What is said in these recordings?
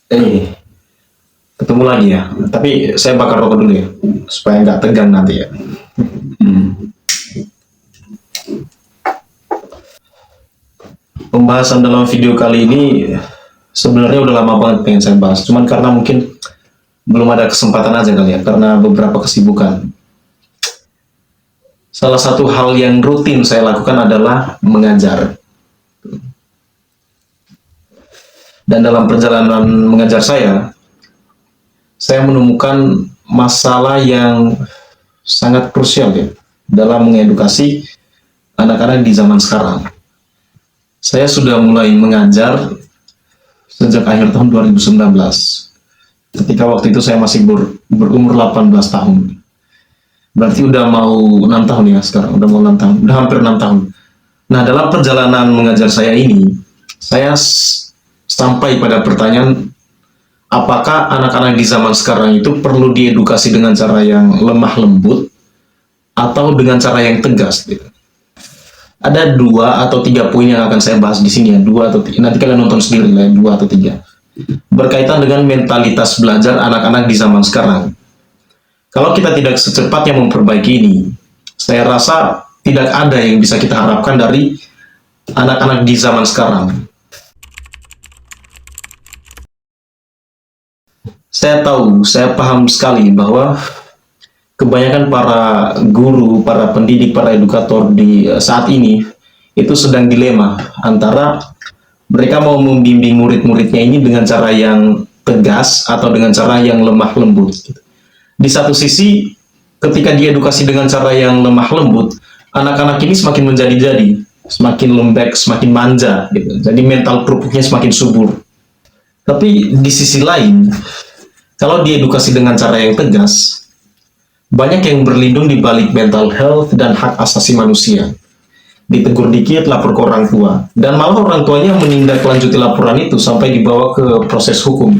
Eh, ketemu lagi ya. Tapi saya bakar rokok dulu ya, supaya nggak tegang nanti ya. Pembahasan dalam video kali ini sebenarnya udah lama banget pengen saya bahas. Cuman karena mungkin belum ada kesempatan aja kali ya, karena beberapa kesibukan. Salah satu hal yang rutin saya lakukan adalah mengajar. Dan dalam perjalanan mengajar saya menemukan masalah yang sangat krusial ya dalam mengedukasi anak-anak di zaman sekarang. Saya sudah mulai mengajar sejak akhir tahun 2019. Ketika waktu itu saya masih berumur 18 tahun. Berarti udah mau 6 tahun ya sekarang, udah mau 6 tahun, udah hampir 6 tahun. Nah, dalam perjalanan mengajar saya ini, saya sampai pada pertanyaan, apakah anak-anak di zaman sekarang itu perlu diedukasi dengan cara yang lemah lembut atau dengan cara yang tegas gitu. Ada 2 atau 3 poin yang akan saya bahas di sini ya, 2 atau 3. Nanti kalian nonton sendiri lah, 2 atau 3. Berkaitan dengan mentalitas belajar anak-anak di zaman sekarang. Kalau kita tidak secepatnya memperbaiki ini, saya rasa tidak ada yang bisa kita harapkan dari anak-anak di zaman sekarang. Saya tahu, saya paham sekali bahwa kebanyakan para guru, para pendidik, para edukator di saat ini itu sedang dilema antara mereka mau membimbing murid-muridnya ini dengan cara yang tegas atau dengan cara yang lemah lembut. Di satu sisi, ketika diedukasi dengan cara yang lemah lembut, anak-anak ini semakin menjadi-jadi, semakin lembek, semakin manja, gitu. Jadi mental kerupuknya semakin subur. Tapi di sisi lain, kalau diedukasi dengan cara yang tegas, banyak yang berlindung di balik mental health dan hak asasi manusia. Ditegur dikit, lapor ke orang tua. Dan malah orang tuanya menindaklanjuti laporan itu sampai dibawa ke proses hukum.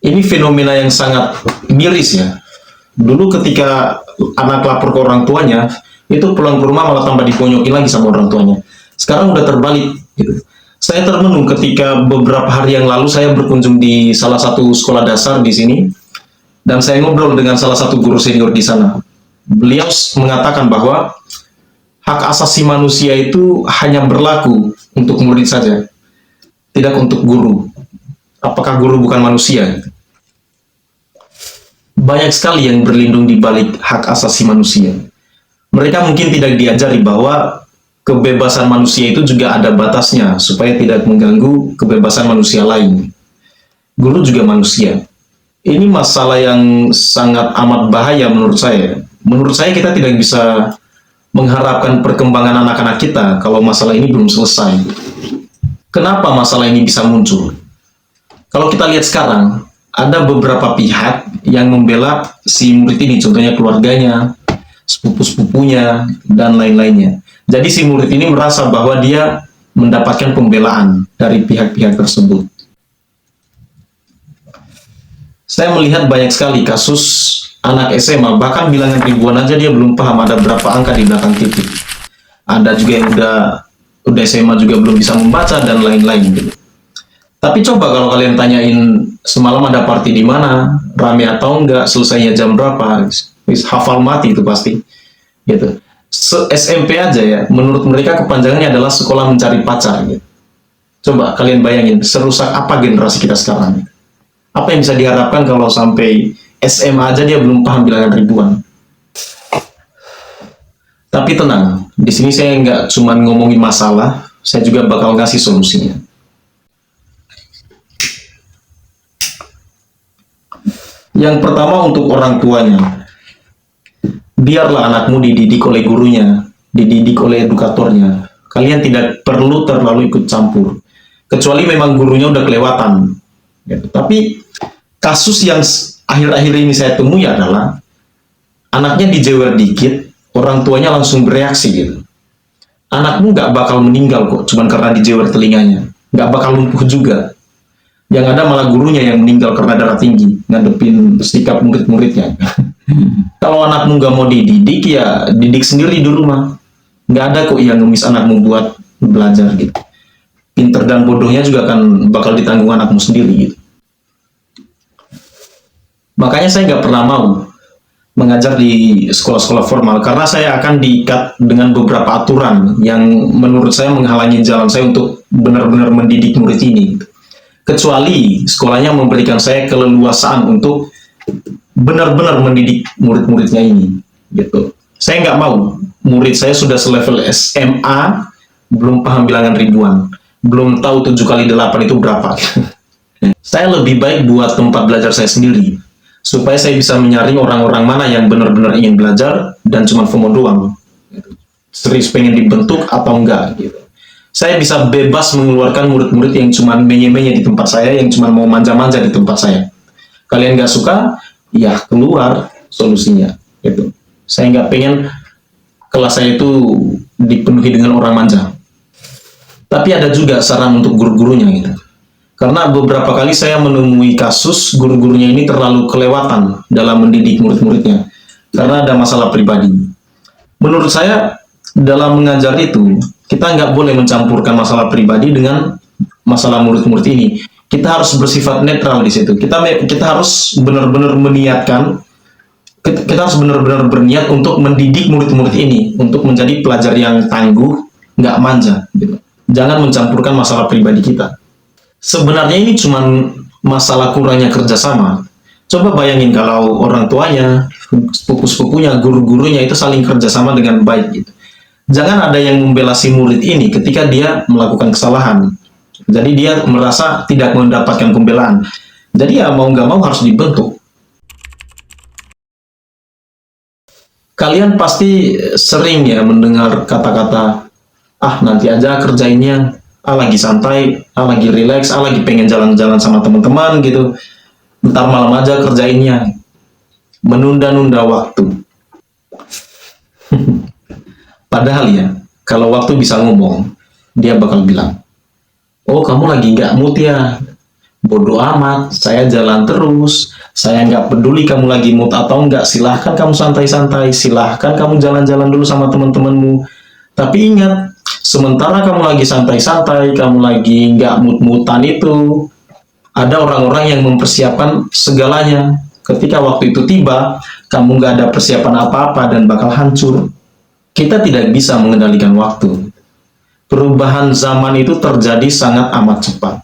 Ini fenomena yang sangat miris ya. Dulu ketika anak lapor ke orang tuanya, itu pulang ke rumah malah tambah diponyokin lagi sama orang tuanya. Sekarang udah terbalik gitu. Saya termenung ketika beberapa hari yang lalu saya berkunjung di salah satu sekolah dasar di sini, dan saya ngobrol dengan salah satu guru senior di sana. Beliau mengatakan bahwa hak asasi manusia itu hanya berlaku untuk murid saja, tidak untuk guru. Apakah guru bukan manusia? Banyak sekali yang berlindung di balik hak asasi manusia. Mereka mungkin tidak diajari bahwa kebebasan manusia itu juga ada batasnya, supaya tidak mengganggu kebebasan manusia lain. Guru juga manusia. Ini masalah yang sangat amat bahaya menurut saya. Menurut saya kita tidak bisa mengharapkan perkembangan anak-anak kita kalau masalah ini belum selesai. Kenapa masalah ini bisa muncul? Kalau kita lihat sekarang, ada beberapa pihak yang membela si murid ini, contohnya keluarganya, sepupu-sepupunya, dan lain-lainnya. Jadi si murid ini merasa bahwa dia mendapatkan pembelaan dari pihak-pihak tersebut. Saya melihat banyak sekali kasus anak SMA, bahkan bilangan ribuan aja dia belum paham ada berapa angka di belakang titik. Ada juga yang udah SMA juga belum bisa membaca dan lain-lain gitu. Tapi coba kalau kalian tanyain semalam ada party di mana, rame atau enggak, selesainya jam berapa, hafal mati itu pasti. Gitu. SMP aja ya, menurut mereka kepanjangannya adalah sekolah mencari pacar. Gitu. Coba kalian bayangin, serusak apa generasi kita sekarang? Apa yang bisa diharapkan kalau sampai SMA aja dia belum paham bilangan ribuan? Tapi tenang, di sini saya nggak cuma ngomongin masalah, saya juga bakal ngasih solusinya. Yang pertama untuk orang tuanya, biarlah anakmu dididik oleh gurunya, dididik oleh edukatornya. Kalian tidak perlu terlalu ikut campur, kecuali memang gurunya udah kelewatan. Gitu. Tapi kasus yang akhir-akhir ini saya temui adalah anaknya dijewer dikit, orang tuanya langsung bereaksi gitu. Anakmu nggak bakal meninggal kok, cuman karena dijewer telinganya, nggak bakal lumpuh juga. Yang ada malah gurunya yang meninggal karena darah tinggi, ngadepin sikap murid-muridnya. Kalau anakmu nggak mau dididik, ya didik sendiri di rumah. Nggak ada kok yang ngemis anakmu buat belajar gitu. pinter dan bodohnya juga akan bakal ditanggung anakmu sendiri gitu. Makanya saya nggak pernah mau mengajar di sekolah-sekolah formal karena saya akan diikat dengan beberapa aturan yang menurut saya menghalangi jalan saya untuk benar-benar mendidik murid ini. Kecuali sekolahnya memberikan saya keleluasaan untuk benar-benar mendidik murid-muridnya ini, gitu. Saya nggak mau murid saya sudah selevel SMA, belum paham bilangan ribuan, belum tahu 7 kali 8 itu berapa. Saya lebih baik buat tempat belajar saya sendiri, supaya saya bisa menyaring orang-orang mana yang benar-benar ingin belajar dan cuma FOMO doang, serius pengen dibentuk atau enggak gitu. Saya bisa bebas mengeluarkan murid-murid yang cuma menye-menye di tempat saya, yang cuma mau manja-manja di tempat saya. Kalian nggak suka, ya keluar solusinya gitu. Saya nggak pengen kelas saya itu dipenuhi dengan orang manja. Tapi ada juga saran untuk guru-gurunya gitu. Karena beberapa kali saya menemui kasus guru-gurunya ini terlalu kelewatan dalam mendidik murid-muridnya karena ada masalah pribadi. Menurut saya dalam mengajar itu kita nggak boleh mencampurkan masalah pribadi dengan masalah murid-murid ini. Kita harus bersifat netral di situ. Kita harus benar-benar meniatkan, kita harus benar-benar berniat untuk mendidik murid-murid ini untuk menjadi pelajar yang tangguh, nggak manja. Gitu. Jangan mencampurkan masalah pribadi kita. Sebenarnya ini cuma masalah kurangnya kerjasama. Coba bayangin kalau orang tuanya, sepupu-sepupunya, guru-gurunya itu saling kerjasama dengan baik gitu. Jangan ada yang membela si murid ini ketika dia melakukan kesalahan. Jadi dia merasa tidak mendapatkan pembelaan. Jadi ya mau nggak mau harus dibentuk. Kalian pasti sering ya mendengar kata-kata, ah nanti aja kerjainnya, ah lagi santai, ah lagi relax, ah lagi pengen jalan-jalan sama teman-teman gitu. Ntar malam aja kerjainnya. Menunda-nunda waktu. Padahal ya, kalau waktu bisa ngomong, dia bakal bilang, oh kamu lagi nggak mood ya, bodoh amat, saya jalan terus, saya nggak peduli kamu lagi mood atau enggak, silahkan kamu santai-santai, silahkan kamu jalan-jalan dulu sama teman-temanmu. Tapi ingat, sementara kamu lagi santai-santai, kamu lagi nggak mood-moodan itu, ada orang-orang yang mempersiapkan segalanya. Ketika waktu itu tiba, kamu nggak ada persiapan apa-apa dan bakal hancur. Kita tidak bisa mengendalikan waktu. Perubahan zaman itu terjadi sangat amat cepat.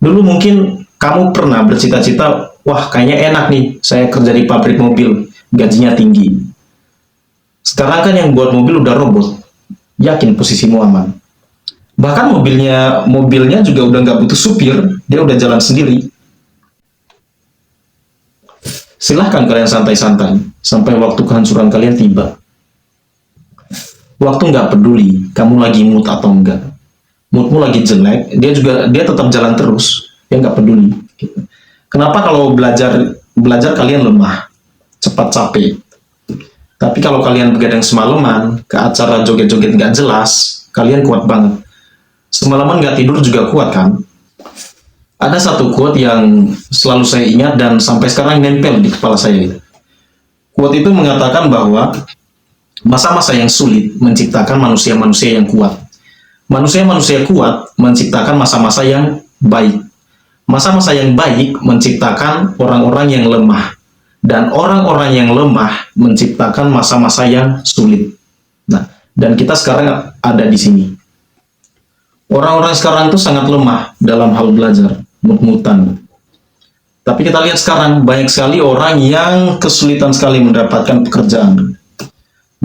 Dulu mungkin kamu pernah bercita-cita, wah kayaknya enak nih, saya kerja di pabrik mobil, gajinya tinggi. Sekarang kan yang buat mobil udah robot, yakin posisimu aman. Bahkan mobilnya juga udah nggak butuh supir, dia udah jalan sendiri. Silahkan kalian santai-santai, sampai waktu kehancuran kalian tiba. Waktu nggak peduli, kamu lagi mood atau enggak. Moodmu lagi jelek, dia tetap jalan terus, dia nggak peduli. Gitu. Kenapa kalau belajar kalian lemah, cepat capek. Tapi kalau kalian begadang semalaman, ke acara joget-joget nggak jelas, kalian kuat banget. Semalaman nggak tidur juga kuat kan? Ada satu quote yang selalu saya ingat dan sampai sekarang nempel di kepala saya. Quote itu mengatakan bahwa masa-masa yang sulit menciptakan manusia-manusia yang kuat. Manusia-manusia kuat menciptakan masa-masa yang baik. Masa-masa yang baik menciptakan orang-orang yang lemah. Dan orang-orang yang lemah menciptakan masa-masa yang sulit. Nah, dan kita sekarang ada di sini. Orang-orang sekarang itu sangat lemah dalam hal belajar, mut-mutan. Tapi kita lihat sekarang, banyak sekali orang yang kesulitan sekali mendapatkan pekerjaan.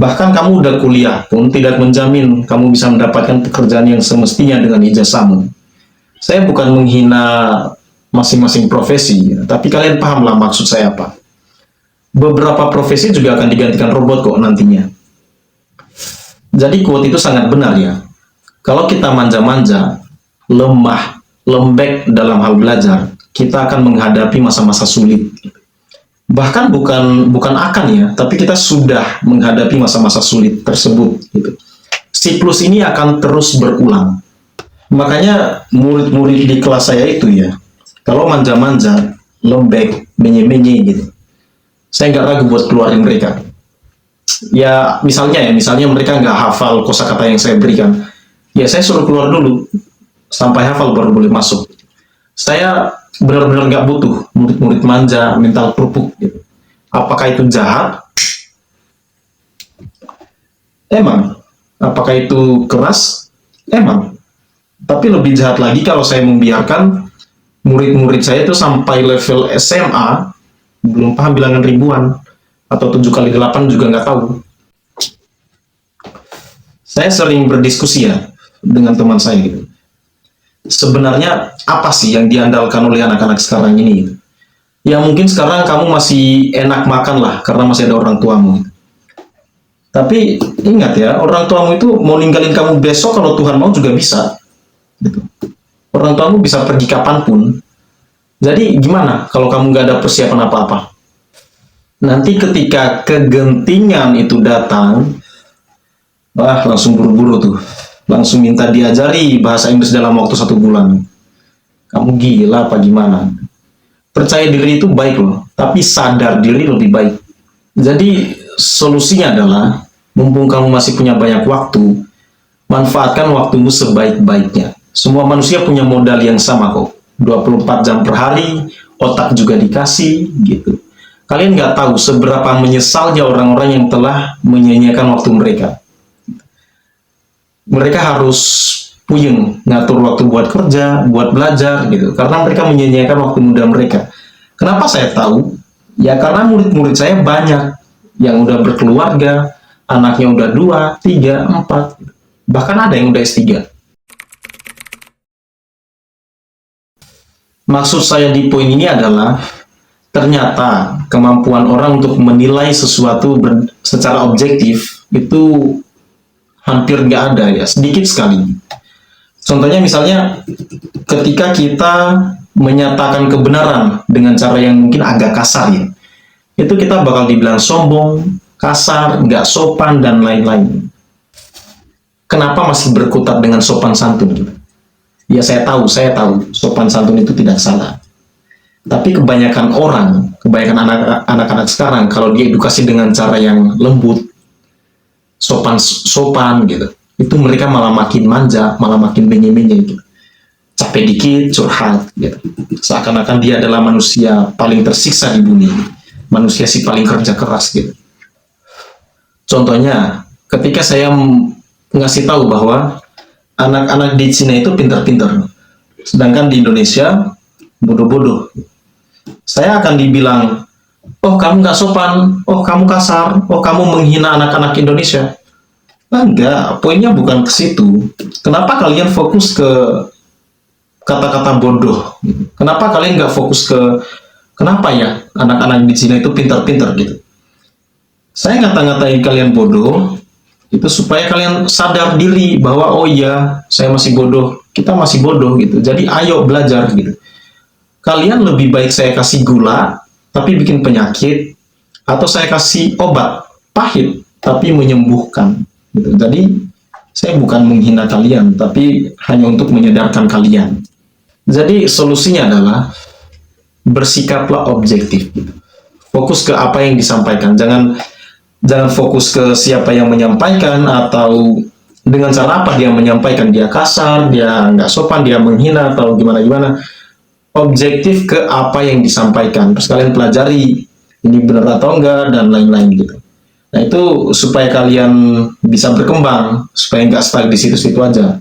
Bahkan kamu udah kuliah pun tidak menjamin kamu bisa mendapatkan pekerjaan yang semestinya dengan ijazahmu. Saya bukan menghina masing-masing profesi, tapi kalian pahamlah maksud saya apa. Beberapa profesi juga akan digantikan robot kok nantinya. Jadi quote itu sangat benar ya. Kalau kita manja-manja, lemah, lembek dalam hal belajar, kita akan menghadapi masa-masa sulit. Bahkan bukan akan ya, tapi kita sudah menghadapi masa-masa sulit tersebut. Gitu. Siklus ini akan terus berulang. Makanya murid-murid di kelas saya itu ya, kalau manja-manja, lembek, menye-menye gitu, saya nggak ragu buat keluarin mereka. Ya misalnya mereka nggak hafal kosakata yang saya berikan, ya saya suruh keluar dulu. sampai hafal baru boleh masuk. Saya benar-benar nggak butuh murid-murid manja, mental kerupuk gitu. Apakah itu jahat? Emang. Apakah itu keras? Emang. Tapi lebih jahat lagi kalau saya membiarkan murid-murid saya itu sampai level SMA, belum paham bilangan ribuan, atau 7 kali 8 juga nggak tahu. Saya sering berdiskusi ya dengan teman saya gitu. Sebenarnya apa sih yang diandalkan oleh anak-anak sekarang ini? Ya mungkin sekarang kamu masih enak makan lah karena masih ada orang tuamu. Tapi ingat ya, orang tuamu itu mau ninggalin kamu besok kalau Tuhan mau juga bisa. Gitu. Orang tuamu bisa pergi kapanpun. Jadi gimana kalau kamu nggak ada persiapan apa-apa? Nanti ketika kegentingan itu datang, wah langsung buru-buru tuh. Langsung minta diajari bahasa Inggris dalam waktu 1 bulan. Kamu gila apa gimana? Percaya diri itu baik loh, tapi sadar diri lebih baik. Jadi solusinya adalah, mumpung kamu masih punya banyak waktu, manfaatkan waktumu sebaik-baiknya. Semua manusia punya modal yang sama kok. 24 jam per hari, otak juga dikasih, gitu. Kalian nggak tahu seberapa menyesalnya orang-orang yang telah menyia-nyiakan waktu mereka. Mereka harus puyeng ngatur waktu buat kerja, buat belajar, gitu. Karena mereka menyia-nyiakan waktu muda mereka. Kenapa saya tahu? Ya karena murid-murid saya banyak yang udah berkeluarga, anaknya udah 2, 3, 4, bahkan ada yang udah S3. Maksud saya di poin ini adalah, ternyata kemampuan orang untuk menilai sesuatu secara objektif itu hampir nggak ada ya, sedikit sekali. Contohnya misalnya ketika kita menyatakan kebenaran dengan cara yang mungkin agak kasar ya, itu kita bakal dibilang sombong, kasar, nggak sopan, dan lain-lain. Kenapa masih berkutat dengan sopan santun? Ya saya tahu sopan santun itu tidak salah. Tapi kebanyakan orang, kebanyakan anak-anak sekarang, kalau diedukasi dengan cara yang lembut, sopan gitu, itu mereka malah makin manja, malah makin menye-menye gitu. Capek dikit, curhat gitu. Seakan-akan dia adalah manusia paling tersiksa di bumi, manusia si paling kerja keras gitu. Contohnya, ketika saya ngasih tahu bahwa anak-anak di Cina itu pintar-pintar, sedangkan di Indonesia bodoh-bodoh, saya akan dibilang, oh kamu nggak sopan, oh kamu kasar, oh kamu menghina anak-anak Indonesia. Nah, enggak, poinnya bukan ke situ. Kenapa kalian fokus ke kata-kata bodoh? Kenapa kalian nggak fokus ke kenapa ya anak-anak di Cina itu pintar-pintar gitu? Saya ngata-ngatain kalian bodoh, itu supaya kalian sadar diri bahwa oh iya, saya masih bodoh, kita masih bodoh gitu. Jadi ayo belajar gitu. Kalian lebih baik saya kasih gula, tapi bikin penyakit, atau saya kasih obat pahit, tapi menyembuhkan. Gitu. Jadi, saya bukan menghina kalian, tapi hanya untuk menyadarkan kalian. Jadi, solusinya adalah bersikaplah objektif. Gitu. Fokus ke apa yang disampaikan. Jangan fokus ke siapa yang menyampaikan, atau dengan cara apa dia menyampaikan. Dia kasar, dia nggak sopan, dia menghina, atau gimana-gimana. Objektif ke apa yang disampaikan, terus kalian pelajari ini benar atau enggak, dan lain-lain gitu. Nah itu supaya kalian bisa berkembang, supaya nggak stuck di situ-situ aja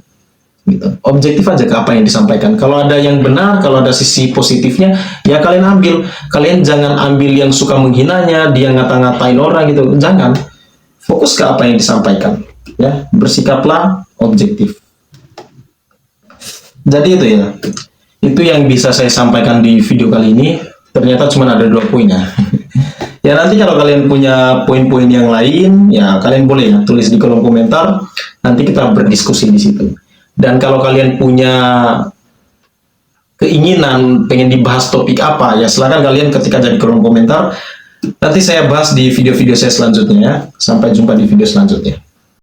gitu. Objektif aja ke apa yang disampaikan. Kalau ada yang benar, kalau ada sisi positifnya, ya kalian ambil. Kalian jangan ambil yang suka menghinanya, dia ngata-ngatain orang gitu, jangan. Fokus ke apa yang disampaikan, ya. Bersikaplah objektif. Jadi itu ya, itu yang bisa saya sampaikan di video kali ini. Ternyata cuma ada 2 poin ya. Ya nanti kalau kalian punya poin-poin yang lain, ya kalian boleh ya tulis di kolom komentar. Nanti kita berdiskusi di situ. Dan kalau kalian punya keinginan pengen dibahas topik apa, ya silakan kalian ketika di kolom komentar. Nanti saya bahas di video-video saya selanjutnya ya. Sampai jumpa di video selanjutnya.